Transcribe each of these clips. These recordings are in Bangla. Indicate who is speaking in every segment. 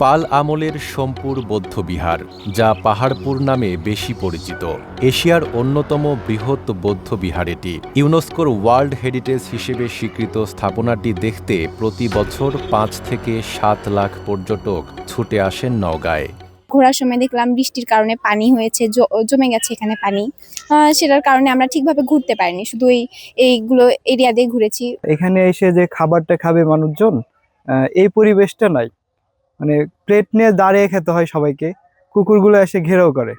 Speaker 1: পাল আমলের সোমপুর বৌদ্ধবিহার, যা পাহাড়পুর নামে বেশি পরিচিত। এশিয়ার অন্যতম বৃহৎ বৌদ্ধবিহার এটি। ইউনেস্কোর ওয়ার্ল্ড হেরিটেজ হিসেবে স্বীকৃত স্থাপনাটি দেখতে প্রতি বছর ৫ থেকে ৭ লাখ পর্যটক ছুটে আসেন নওগাঁয়।
Speaker 2: ঘোরার সময় দেখলাম বৃষ্টির কারণে পানি হয়েছে, জমে গেছে এখানে পানি। সেটার কারণে আমরা ঠিকভাবে ঘুরতে পারিনি, শুধু এইগুলো এরিয়া দিয়ে ঘুরেছি।
Speaker 3: এখানে এসে যে খাবারটা খাবে মানুষজন, এই পরিবেশটা নাই। মানে প্লেট নিয়ে দাঁড়িয়ে খেতে হয় সবাইকে, কুকুরগুলো এসে ঘেরাও করে।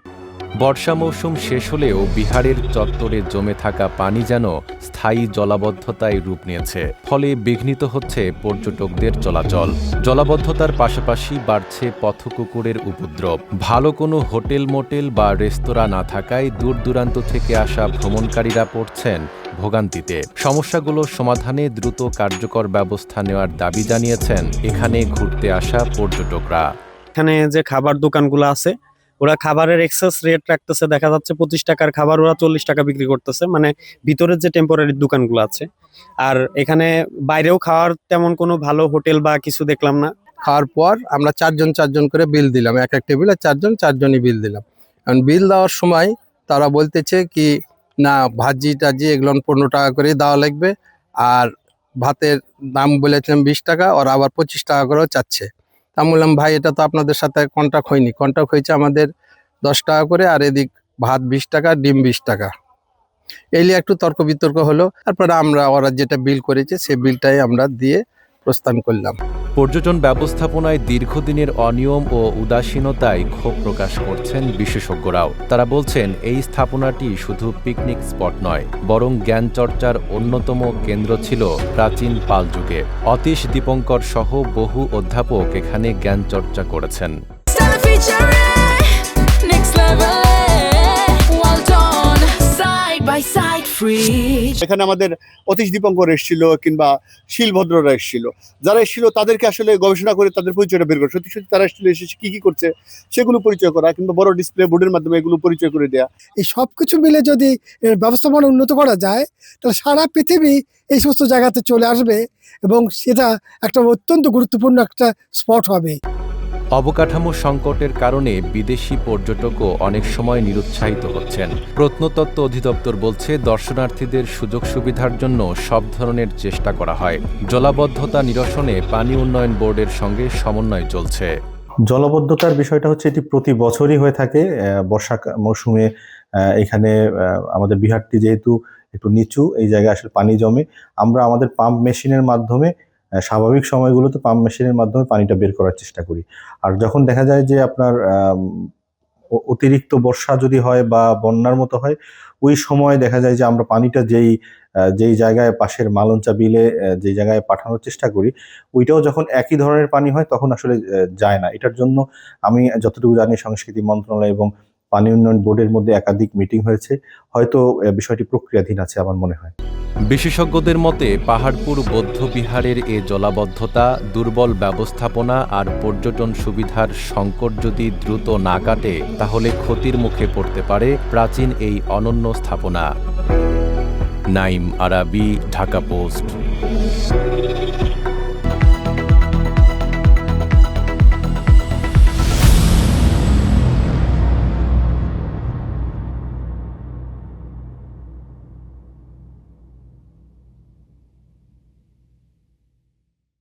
Speaker 1: বর্ষা মৌসুম শেষ হলেও বিহারের চত্বরে জমে থাকা পানি যেন স্থায়ী জলাবদ্ধতায় রূপ নিয়েছে, ফলে বিঘ্নিত হচ্ছে পর্যটকদের চলাচল। জলাবদ্ধতার পাশাপাশি বাড়ছে পথকুকুরের উপদ্রব। ভালো কোনো হোটেল মোটেল বা রেস্তোরাঁ না থাকায় দূর দূরান্ত থেকে আসা ভ্রমণকারীরা পড়ছেন ভোগান্তিতে। সমস্যাগুলো সমাধানে দ্রুত কার্যকর ব্যবস্থা নেওয়ার দাবি জানিয়েছেন এখানে ঘুরতে আসা পর্যটকরা।
Speaker 4: এখানে যে খাবার দোকানগুলো আছে, ওরা খাবারের এক্সেস রেট রাখতেছে। দেখা যাচ্ছে 25 টাকার খাবার ওরা 40 টাকা বিক্রি করতেছে, মানে ভিতরের যে টেম্পোরারি দোকানগুলো আছে। আর এখানে বাইরেও খাওয়ার তেমন কোনো ভালো হোটেল বা কিছু দেখলাম না।
Speaker 5: খাওয়ার পর আমরা চারজন করে বিল দিলাম, এক টেবিলে চারজনই বিল দিলাম। কারণ বিল দেওয়ার সময় তারা বলতেছে কি না, ভাজি টাজি এগুলো 15 টাকা করে দেওয়া লাগবে, আর ভাতের দাম বলেছিলাম 20 টাকা, ওরা আবার 25 টাকা করেও চাচ্ছে। তা বললাম ভাই, এটা তো আপনাদের সাথে কন্ট্রাক্ট হয়নি, কন্ট্রাক্ট হয়েছে আমাদের 10 টাকা করে, আর এদিক ভাত 20 টাকা, ডিম 20 টাকা। এই নিয়ে একটু তর্ক বিতর্ক হলো। তারপরে ওরা যেটা বিল করেছে সেই বিলটাই আমরা দিয়ে প্রস্থান করলাম।
Speaker 1: পর্যটন ব্যবস্থাপনায় দীর্ঘদিনের অনিয়ম ও উদাসীনতায় ক্ষোভ প্রকাশ করছেন বিশেষজ্ঞরাও। তারা বলছেন এই স্থাপনাটি শুধু পিকনিক স্পট নয়, বরং জ্ঞান চর্চার অন্যতম কেন্দ্র ছিল প্রাচীন পাল যুগে। অতীশ দীপঙ্কর সহ বহু অধ্যাপক এখানে জ্ঞান চর্চা করেছেন।
Speaker 6: এখানে আমাদের অতীশ দীপঙ্কর এসেছিল, কিংবা শিলভদ্ররা এসেছিল। যারা এসেছিল তাদেরকে আসলে গবেষণা করে তাদের পরিচয়টা বের করা, সত্যি সত্যি তারা আসলে এসে কি করছে সেগুলো পরিচয় করা, কিংবা বড় ডিসপ্লে বোর্ডের মাধ্যমে এগুলো পরিচয় করে দেয়া।
Speaker 7: এই সবকিছু মিলে যদি ব্যবস্থাপনা উন্নত করা যায়, তাহলে সারা পৃথিবী এই সমস্ত জায়গাতে চলে আসবে এবং সেটা একটা অত্যন্ত গুরুত্বপূর্ণ একটা স্পট হবে।
Speaker 1: অবকাঠামো সংকটের কারণে বিদেশি পর্যটকও অনেক সময় নিরুৎসাহিত হচ্ছেন। প্রত্নতত্ত্ব অধিদপ্তর বলছে, দর্শনার্থীদের সুযোগ সুবিধার জন্য সব ধরনের চেষ্টা করা হয়। জলাবদ্ধতা নিরসনে পানি উন্নয়ন বোর্ডের সঙ্গে সমন্বয় চলছে।
Speaker 8: জলাবদ্ধতার বিষয়টা হচ্ছে এটি প্রতি বছরই হয়ে থাকে। বর্ষা মৌসুমে এখানে আমাদের বিহারটি যেহেতু একটু নিচু, এই জায়গায় আসলে পানি জমে। আমরা আমাদের পাম্প মেশিনের মাধ্যমে স্বাভাবিক সময়গুলোতে পাম্প মেশিনের মাধ্যমে পানিটা বের করার চেষ্টা করি। আর যখন দেখা যায় যে আপনার অতিরিক্ত বর্ষা যদি হয় বা বন্যার মতো হয়, ওই সময় দেখা যায় যে আমরা পানিটা যেই জায়গায় পাশের মালঞ্চা বিলে যেই জায়গায় পাঠানোর চেষ্টা করি, ওইটাও যখন একই ধরনের পানি হয় তখন আসলে যায় না। এটার জন্য আমি যতটুকু জানি সংস্কৃতি মন্ত্রণালয় এবং পানি উন্নয়ন বোর্ডের মধ্যে একাধিক মিটিং হয়েছে। হয়তো বিষয়টি প্রক্রিয়াধীন আছে আমার মনে হয়।
Speaker 1: বিশেষজ্ঞদের মতে, পাহাড়পুর বৌদ্ধবিহারের এ জলাবদ্ধতা, দুর্বল ব্যবস্থাপনা আর পর্যটন সুবিধার সংকট যদি দ্রুত না কাটে, তাহলে ক্ষতির মুখে পড়তে পারে প্রাচীন এই অনন্য স্থাপনা। নাইম আরাবি, ঢাকা পোস্ট।